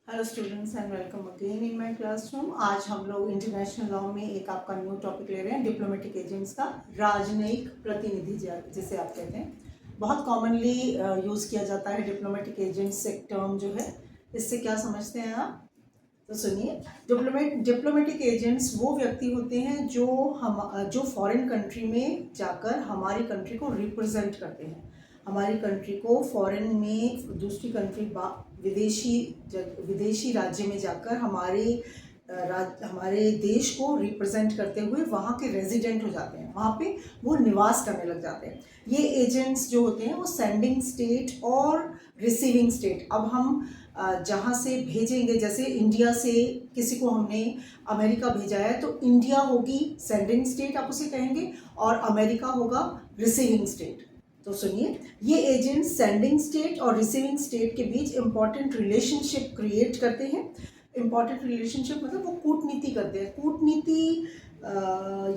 Hello students and welcome again in my classroom. आज हम लोग इंटरनेशनल लॉ में एक आपका न्यू टॉपिक ले रहे हैं, डिप्लोमेटिक एजेंट्स का राजनयिक प्रतिनिधि जिसे आप कहते हैं। बहुत कॉमनली यूज़ किया जाता है डिप्लोमेटिक एजेंट्स एक टर्म जो है। इससे क्या समझते हैं आप? तो सुनिए, डिप्लोमेटिक एजेंट्स वो व्यक्ति होते हैं जो फॉरेन कंट्री में जाकर हमारी कंट्री को रिप्रेजेंट करते हैं। हमारी कंट्री को फॉरेन में दूसरी कंट्री विदेशी राज्य में जाकर हमारे देश को रिप्रेजेंट करते हुए वहाँ के रेजिडेंट हो जाते हैं, वहाँ पे वो निवास करने लग जाते हैं। ये एजेंट्स जो होते हैं वो सेंडिंग स्टेट और रिसीविंग स्टेट। अब हम जहाँ से भेजेंगे, जैसे इंडिया से किसी को हमने अमेरिका भेजा है तो इंडिया होगी सेंडिंग स्टेट, आप उसे कहेंगे, और अमेरिका होगा रिसीविंग स्टेट। तो सुनिए, ये एजेंट सेंडिंग स्टेट और रिसीविंग स्टेट के बीच इंपॉर्टेंट रिलेशनशिप क्रिएट करते हैं। इंपॉर्टेंट रिलेशनशिप मतलब वो कूटनीति करते हैं। कूटनीति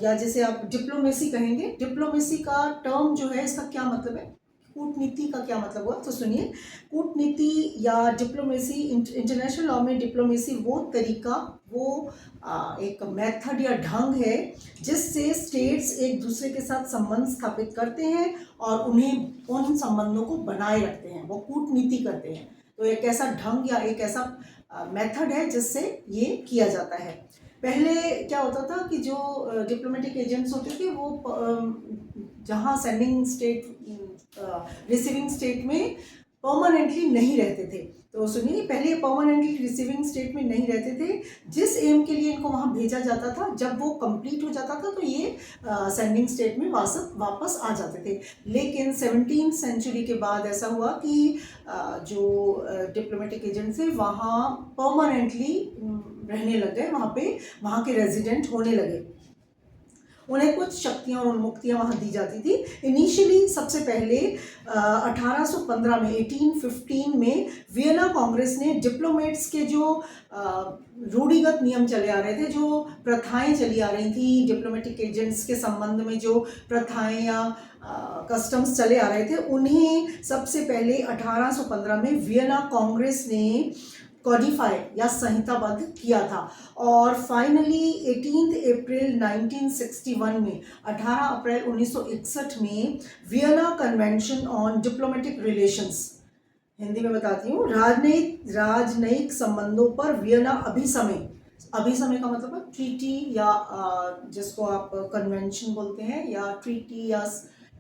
या जैसे आप डिप्लोमेसी कहेंगे, डिप्लोमेसी का टर्म जो है इसका क्या मतलब है, कूटनीति का क्या मतलब हुआ। तो सुनिए, कूटनीति या डिप्लोमेसी, इंटरनेशनल लॉ में डिप्लोमेसी वो तरीका, वो एक मेथड या ढंग है जिससे स्टेट्स एक दूसरे के साथ संबंध स्थापित करते हैं और उन्हें उन संबंधों को बनाए रखते हैं, वो कूटनीति करते हैं। तो एक ऐसा ढंग या एक ऐसा मेथड है जिससे ये किया जाता है। पहले क्या होता था कि जो डिप्लोमेटिक एजेंट्स होते थे वो जहाँ सेंडिंग स्टेट रिसीविंग स्टेट में परमानेंटली नहीं रहते थे। तो सुनिए, पहले परमानेंटली रिसीविंग स्टेट में नहीं रहते थे। जिस एम के लिए इनको वहाँ भेजा जाता था, जब वो कंप्लीट हो जाता था तो ये सेंडिंग स्टेट में वापस आ जाते थे। लेकिन 17वीं सेंचुरी के बाद ऐसा हुआ कि जो डिप्लोमेटिक एजेंट्स थे वहाँ परमानेंटली रहने लग गए, वहाँ के रेजिडेंट होने लगे। उन्हें कुछ शक्तियाँ और उन्मुक्तियाँ वहाँ दी जाती थी। इनिशियली सबसे पहले 1815 में 1815 में वियना कांग्रेस ने डिप्लोमेट्स के जो रूढ़िगत नियम चले आ रहे थे, जो प्रथाएं चली आ रही थी, डिप्लोमेटिक एजेंट्स के संबंध में जो प्रथाएं या कस्टम्स चले आ रहे थे, उन्हें सबसे पहले 1815 में वियना कांग्रेस ने कॉडिफाई या संहिताबद्ध किया था। और फाइनली 18 अप्रैल 1961 में 18 अप्रैल 1961 में Vienna convention on diplomatic relations, Hindi में बताती हूँ, राजनयिक संबंधों पर वियना अभिसमय का मतलब है ट्रीटी या जिसको आप कन्वेंशन बोलते हैं, या ट्रीटी या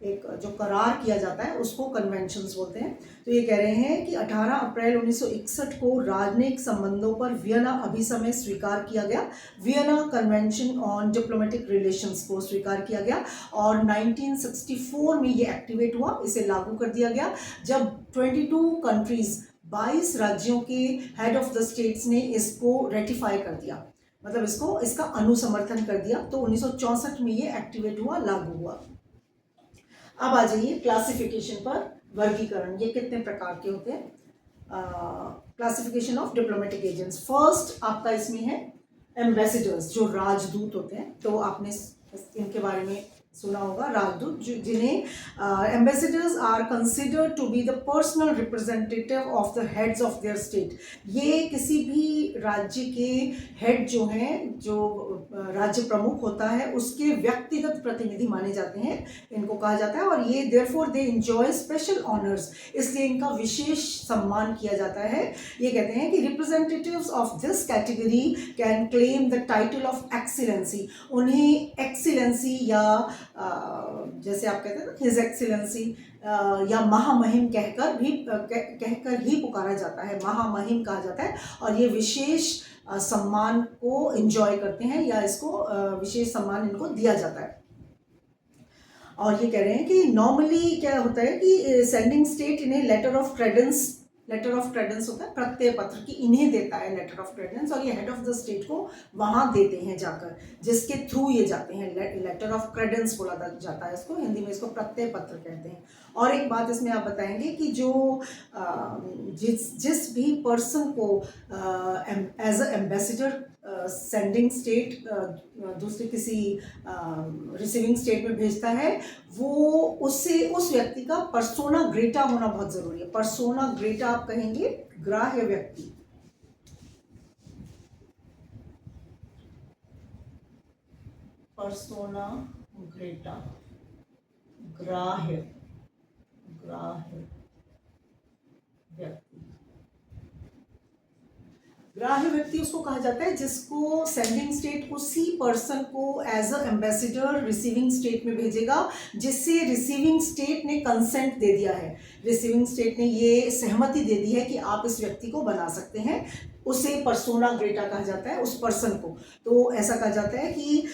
एक जो करार किया जाता है उसको कन्वेंशंस बोलते हैं। तो ये कह रहे हैं कि 18 अप्रैल 1961 को राजनयिक संबंधों पर वियना अभिसमय स्वीकार किया गया, Vienna convention on diplomatic relations को स्वीकार किया गया, और 1964 में ये एक्टिवेट हुआ, इसे लागू कर दिया गया, जब 22 कंट्रीज 22 राज्यों के हेड ऑफ द स्टेट्स ने इसको रेटिफाई कर दिया, मतलब इसका अनुसमर्थन कर दिया। तो 1964 में ये एक्टिवेट हुआ, लागू हुआ। अब आ जाइए क्लासिफिकेशन पर, वर्गीकरण, ये कितने प्रकार के होते हैं। Classification of diplomatic agents. First आपका इसमें है एम्बेसडर्स, जो राजदूत होते हैं। तो आपने इनके बारे में सुना होगा, राजदूत, जिन्हें ambassadors are considered to be the personal representative of the heads of their state. ये किसी भी राज्य के हेड जो हैं, जो राज्य प्रमुख होता है, उसके व्यक्तिगत प्रतिनिधि माने जाते हैं, इनको कहा जाता है। और ये therefore they enjoy special honours, इसलिए इनका विशेष सम्मान किया जाता है। ये कहते हैं कि representatives of this category can claim the title of excellency. उन्हें एक्सीलेंसी या जैसे आप कहते हैं ना, हिज एक्सीलेंसी या महामहिम कहकर ही पुकारा जाता है, महामहिम कहा जाता है। और ये विशेष सम्मान को एंजॉय करते हैं, या इसको विशेष सम्मान इनको दिया जाता है। और ये कह रहे हैं कि नॉर्मली क्या होता है कि सेंडिंग स्टेट इन्हें लेटर ऑफ क्रेडेंस होता है, प्रत्यय पत्र की इन्हें देता है लेटर ऑफ क्रेडेंस, और ये हेड ऑफ द स्टेट को वहां देते हैं जाकर, जिसके थ्रू ये जाते हैं। लेटर ऑफ क्रेडेंस बोला जाता है इसको, हिंदी में इसको प्रत्यय पत्र कहते हैं। और एक बात इसमें आप बताएंगे कि जो जिस भी पर्सन को as a ambassador sending state दूसरे किसी रिसीविंग स्टेट में भेजता है, वो उस व्यक्ति का पर्सोना ग्रेटा होना बहुत ज़रूरी है। पर्सोना ग्रेटा आप कहेंगे ग्राह्य व्यक्ति, पर्सोना ग्रेटा, ग्राह्य ग्राह्य व्यक्ति। ग्राह्य व्यक्ति उसको कहा जाता है जिसको सेंडिंग स्टेट उसी पर्सन को as a ambassador receiving state में भेजेगा जिससे रिसीविंग स्टेट ने कंसेंट दे दिया है, रिसीविंग स्टेट ने ये सहमति दे दी है कि आप इस व्यक्ति को बना सकते हैं, उसे पर्सोना ग्रेटा कहा जाता है उस पर्सन को। तो ऐसा कहा जाता है कि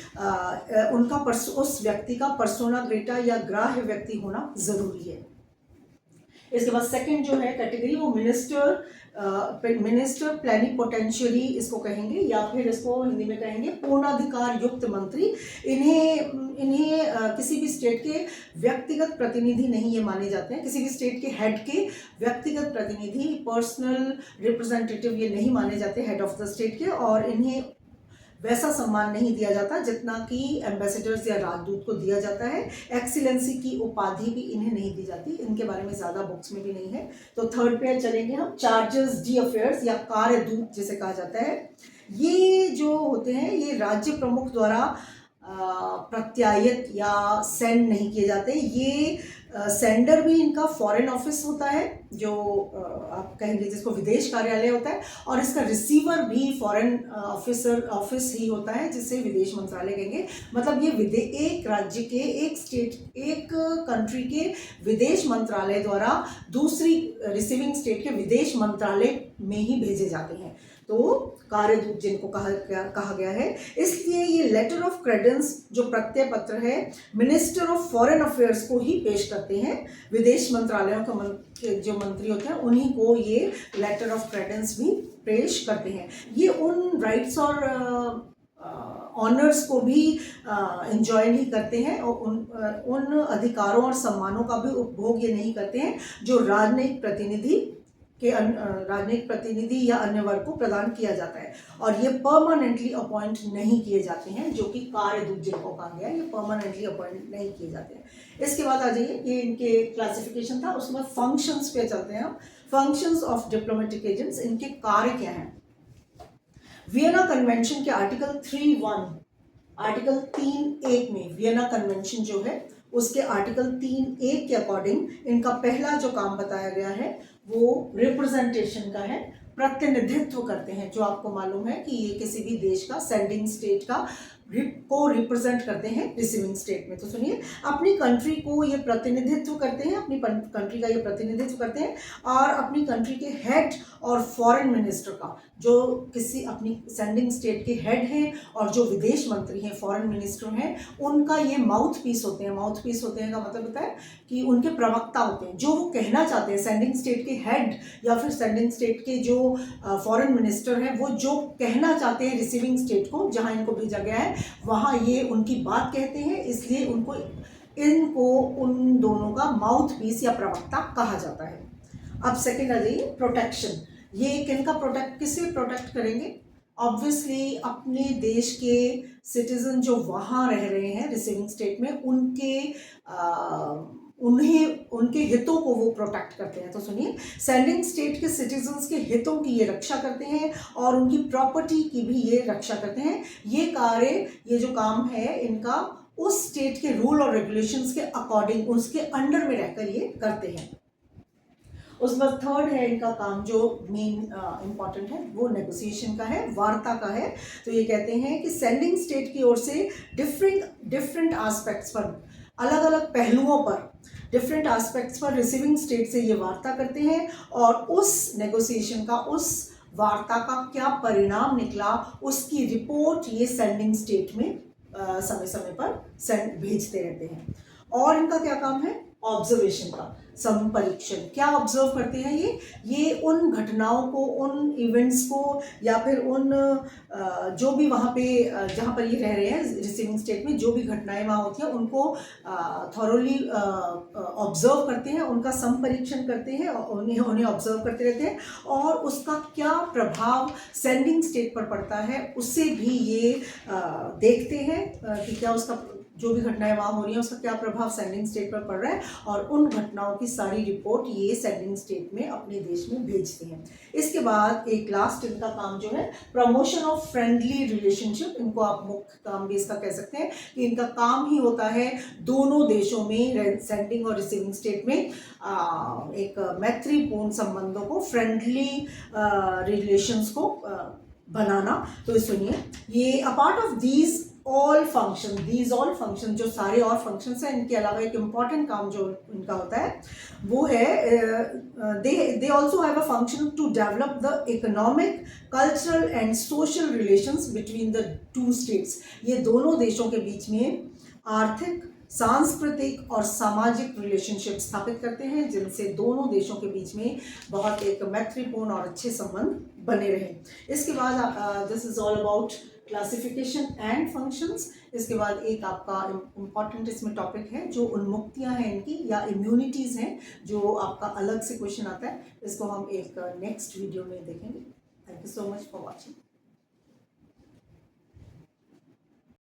उनका उस व्यक्ति का पर्सोना ग्रेटा या ग्राह्य व्यक्ति होना जरूरी है। इसके बाद सेकंड जो है कैटेगरी वो मिनिस्टर प्लेनिपोटेंशियरी इसको कहेंगे, या फिर इसको हिंदी में कहेंगे पूर्णाधिकार युक्त मंत्री। इन्हें किसी भी स्टेट के व्यक्तिगत प्रतिनिधि नहीं ये माने जाते हैं, किसी भी स्टेट के हेड के व्यक्तिगत प्रतिनिधि पर्सनल रिप्रेजेंटेटिव ये नहीं माने जाते हेड ऑफ द स्टेट के, और इन्हें वैसा सम्मान नहीं दिया जाता जितना कि एम्बेसडर्स या राजदूत को दिया जाता है। एक्सीलेंसी की उपाधि भी इन्हें नहीं दी जाती, इनके बारे में ज़्यादा बुक्स में भी नहीं है। तो थर्ड पे चलेंगे हम, चार्जेस डी अफेयर्स या कार्यदूत जिसे कहा जाता है। ये जो होते हैं ये राज्य प्रमुख द्वारा प्रत्यायित या सेंड नहीं किए जाते। ये सेंडर भी इनका फॉरेन ऑफिस होता है जो आप कहेंगे जिसको विदेश कार्यालय होता है, और इसका रिसीवर भी फॉरेन ऑफिस ही होता है जिसे विदेश मंत्रालय कहेंगे। मतलब ये एक राज्य के एक स्टेट एक कंट्री के विदेश मंत्रालय द्वारा दूसरी रिसीविंग स्टेट के विदेश मंत्रालय में ही भेजे जाते हैं। तो कार्यदूत जिनको कहा गया है, इसलिए ये लेटर ऑफ क्रेडेंस जो प्रत्यय पत्र है मिनिस्टर ऑफ फॉरेन अफेयर्स को ही पेश करते हैं। विदेश मंत्रालयों के जो मंत्री होते हैं उन्हीं को ये लेटर ऑफ क्रेडेंस भी पेश करते हैं। ये उन राइट्स और ऑनर्स को भी एंजॉय नहीं करते हैं और उन अधिकारों और सम्मानों का भी उपभोग ये नहीं करते हैं जो राजनयिक प्रतिनिधि या अन्य वर्ग को प्रदान किया जाता है, और ये परमानेंटली अपॉइंट नहीं किए जाते हैं, जो कि कार्यदूत जिनको कहा गया ये परमानेंटली अपॉइंट नहीं किए जाते हैं। इसके बाद आ जाइए, ये इनके क्लासिफिकेशन था। उसके बाद फंक्शंस पे चलते हैं हम। फंक्शंस ऑफ डिप्लोमेटिक एजेंट्स, इनके कार्य क्या हैं। वियना कन्वेंशन के आर्टिकल 3(1) में वियना कन्वेंशन जो है उसके आर्टिकल 3(1) के अकॉर्डिंग इनका पहला जो काम बताया गया है वो रिप्रेजेंटेशन का है, प्रतिनिधित्व करते हैं। जो आपको मालूम है कि ये किसी भी देश का सेंडिंग स्टेट को रिप्रेजेंट करते हैं रिसीविंग स्टेट में। तो सुनिए, अपनी कंट्री को ये प्रतिनिधित्व करते हैं, अपनी कंट्री का ये प्रतिनिधित्व करते हैं, और अपनी कंट्री के हेड और फॉरेन मिनिस्टर का, जो किसी अपनी सेंडिंग स्टेट के हेड हैं और जो विदेश मंत्री हैं फॉरेन मिनिस्टर हैं, उनका ये माउथ पीस होते हैं। माउथ पीस होते हैं का मतलब होता है कि उनके प्रवक्ता होते हैं। जो वो कहना चाहते हैं, सेंडिंग स्टेट के हेड या फिर सेंडिंग स्टेट के जो फॉरेन मिनिस्टर हैं, वो जो कहना चाहते हैं रिसीविंग स्टेट को जहाँ इनको भेजा गया है वहाँ ये उनकी बात कहते हैं, इसलिए इनको उन दोनों का माउथ पीस या प्रवक्ता कहा जाता है। अब सेकेंड आ जाइए, प्रोटेक्शन। ये किससे प्रोटेक्ट करेंगे। ऑब्वियसली अपने देश के सिटीजन जो वहाँ रह रहे हैं रिसीविंग स्टेट में, उनके हितों को वो प्रोटेक्ट करते हैं। तो सुनिए, सेंडिंग स्टेट के सिटीजन्स के हितों की ये रक्षा करते हैं और उनकी प्रॉपर्टी की भी ये रक्षा करते हैं। ये जो काम है इनका उस स्टेट के रूल और रेगुलेशंस के अकॉर्डिंग उसके अंडर में रहकर ये करते हैं। उसके बाद थर्ड है इनका काम जो मेन इंपॉर्टेंट है, वो नेगोशिएशन का है, वार्ता का है। तो ये कहते हैं कि सेंडिंग स्टेट की ओर से डिफरेंट एस्पेक्ट्स पर, अलग अलग पहलुओं पर, डिफरेंट एस्पेक्ट्स पर रिसीविंग स्टेट से ये वार्ता करते हैं, और उस नेगोशिएशन का, उस वार्ता का क्या परिणाम निकला उसकी रिपोर्ट ये सेंडिंग स्टेट में समय समय पर भेजते रहते हैं। और इनका क्या काम है, ऑब्जर्वेशन का, संपरीक्षण। क्या ऑब्जर्व करते हैं ये उन घटनाओं को, उन इवेंट्स को, या फिर उन जो भी वहाँ पे जहाँ पर ये रह रहे हैं रिसीविंग स्टेट में जो भी घटनाएं वहाँ होती हैं उनको थॉरोली ऑब्जर्व करते हैं, उनका संपरीक्षण करते हैं, उन्हें ऑब्जर्व करते रहते हैं, और उसका क्या प्रभाव सेंडिंग स्टेट पर पड़ता है उससे भी ये देखते हैं कि क्या उसका जो भी घटनाएं वहाँ हो रही हैं उसका क्या प्रभाव सेंडिंग स्टेट पर पड़ रहा है, और उन घटनाओं की सारी रिपोर्ट ये सेंडिंग स्टेट में अपने देश में भेजते हैं। इसके बाद एक लास्ट इनका काम जो है प्रमोशन ऑफ फ्रेंडली रिलेशनशिप, इनको आप मुख्य काम भी इसका कह सकते हैं कि इनका काम ही होता है दोनों देशों में, सेंडिंग और रिसीविंग स्टेट में एक मैत्रीपूर्ण संबंधों को, फ्रेंडली रिलेशंस को बनाना। तो सुनिए, ये apart of these all function, जो सारे और फंक्शंस हैं, इनके अलावा एक इम्पॉर्टेंट काम जो इनका होता है वो है they also have a function to develop the economic, cultural and social relations between the two states. ये दोनों देशों के बीच में आर्थिक, सांस्कृतिक और सामाजिक रिलेशनशिप स्थापित करते हैं, जिनसे दोनों देशों के बीच में बहुत एक मैत्रीपूर्ण और अच्छे संबंध बने रहे। इसके बाद this is all about classification and functions. इसके बाद एक आपका इम्पॉर्टेंट इसमें टॉपिक है जो उन्मुक्तियां हैं इनकी या इम्यूनिटीज़ हैं, जो आपका अलग से क्वेश्चन आता है। इसको हम एक नेक्स्ट वीडियो में देखेंगे। Thank you so much for watching.